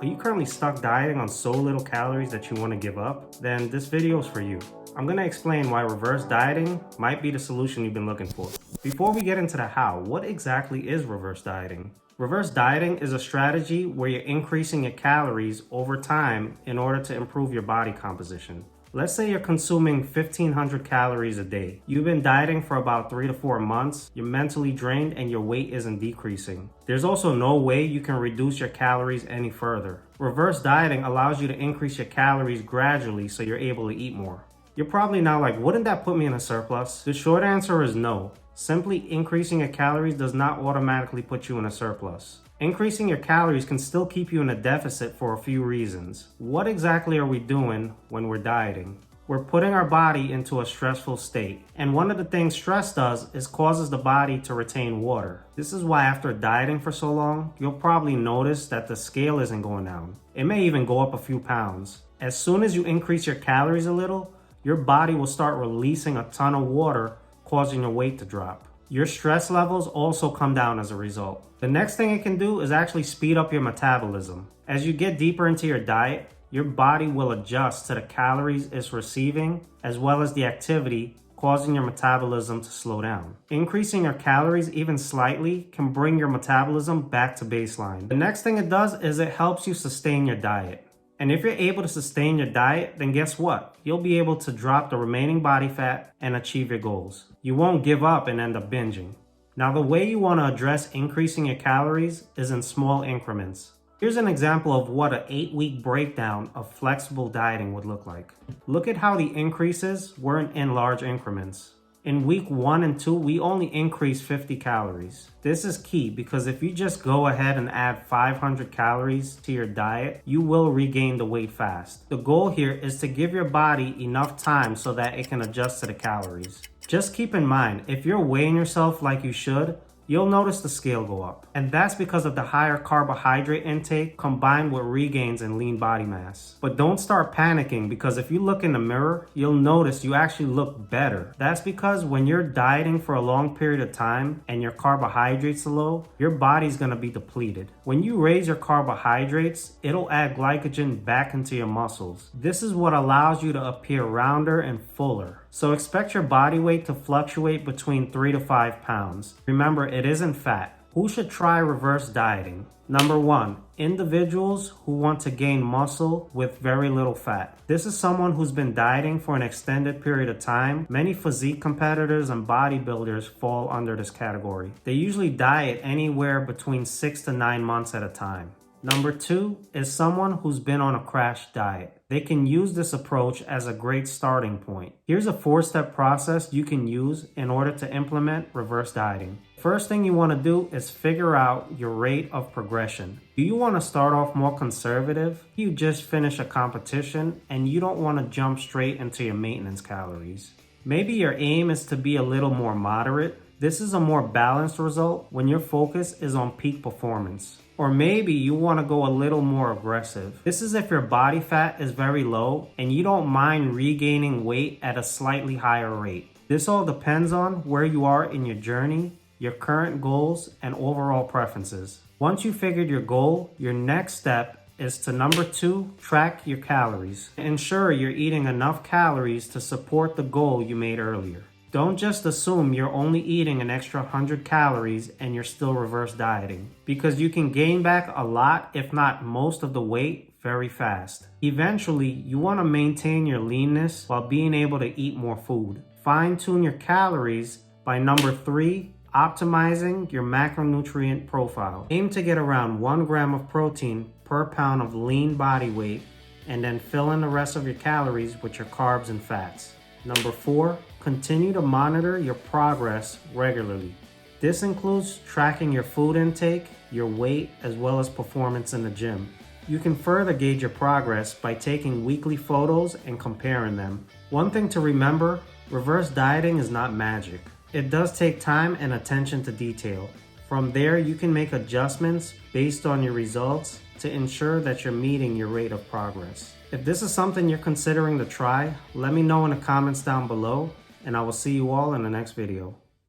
Are you currently stuck dieting on so little calories that you want to give up? Then this video is for you. I'm going to explain why reverse dieting might be the solution you've been looking for. Before we get into the how, what exactly is reverse dieting? Reverse dieting is a strategy where you're increasing your calories over time in order to improve your body composition. Let's say you're consuming 1,500 calories a day. You've been dieting for about 3 to 4 months, you're mentally drained, and your weight isn't decreasing. There's also no way you can reduce your calories any further. Reverse dieting allows you to increase your calories gradually so you're able to eat more. You're probably now like, wouldn't that put me in a surplus? The short answer is no. Simply increasing your calories does not automatically put you in a surplus. Increasing your calories can still keep you in a deficit for a few reasons. What exactly are we doing when we're dieting? We're putting our body into a stressful state. And one of the things stress does is causes the body to retain water. This is why after dieting for so long, you'll probably notice that the scale isn't going down. It may even go up a few pounds. As soon as you increase your calories a little, your body will start releasing a ton of water, causing your weight to drop. Your stress levels also come down as a result. The next thing it can do is actually speed up your metabolism. As you get deeper into your diet, your body will adjust to the calories it's receiving as well as the activity, causing your metabolism to slow down. Increasing your calories even slightly can bring your metabolism back to baseline. The next thing it does is it helps you sustain your diet. And if you're able to sustain your diet, then guess what? You'll be able to drop the remaining body fat and achieve your goals. You won't give up and end up binging. Now, the way you want to address increasing your calories is in small increments. Here's an example of what an 8-week breakdown of flexible dieting would look like. Look at how the increases weren't in large increments. In week 1 and 2, we only increased 50 calories. This is key because if you just go ahead and add 500 calories to your diet, you will regain the weight fast. The goal here is to give your body enough time so that it can adjust to the calories. Just keep in mind, if you're weighing yourself like you should, you'll notice the scale go up. And that's because of the higher carbohydrate intake combined with regains in lean body mass. But don't start panicking because if you look in the mirror, you'll notice you actually look better. That's because when you're dieting for a long period of time and your carbohydrates are low, your body's gonna be depleted. When you raise your carbohydrates, it'll add glycogen back into your muscles. This is what allows you to appear rounder and fuller. So expect your body weight to fluctuate between 3 to 5 pounds. Remember, it isn't fat. Who should try reverse dieting? Number 1, individuals who want to gain muscle with very little fat. This is someone who's been dieting for an extended period of time. Many physique competitors and bodybuilders fall under this category. They usually diet anywhere between 6 to 9 months at a time. Number 2 is someone who's been on a crash diet. They can use this approach as a great starting point. Here's a 4-step process you can use in order to implement reverse dieting. First thing you want to do is figure out your rate of progression. Do you want to start off more conservative? You just finish a competition and you don't want to jump straight into your maintenance calories. Maybe your aim is to be a little more moderate. This is a more balanced result when your focus is on peak performance. Or maybe you want to go a little more aggressive. This is if your body fat is very low and you don't mind regaining weight at a slightly higher rate. This all depends on where you are in your journey, your current goals, and overall preferences. Once you figured your goal, your next step is to number 2, track your calories. Ensure you're eating enough calories to support the goal you made earlier. Don't just assume you're only eating an extra 100 calories and you're still reverse dieting, because you can gain back a lot, if not most of the weight, very fast. Eventually, you want to maintain your leanness while being able to eat more food. Fine-tune your calories by number 3, optimizing your macronutrient profile. Aim to get around 1 gram of protein per pound of lean body weight, and then fill in the rest of your calories with your carbs and fats. Number 4, continue to monitor your progress regularly. This includes tracking your food intake, your weight, as well as performance in the gym. You can further gauge your progress by taking weekly photos and comparing them. One thing to remember, reverse dieting is not magic. It does take time and attention to detail. From there, you can make adjustments based on your results to ensure that you're meeting your rate of progress. If this is something you're considering to try, let me know in the comments down below, and I will see you all in the next video.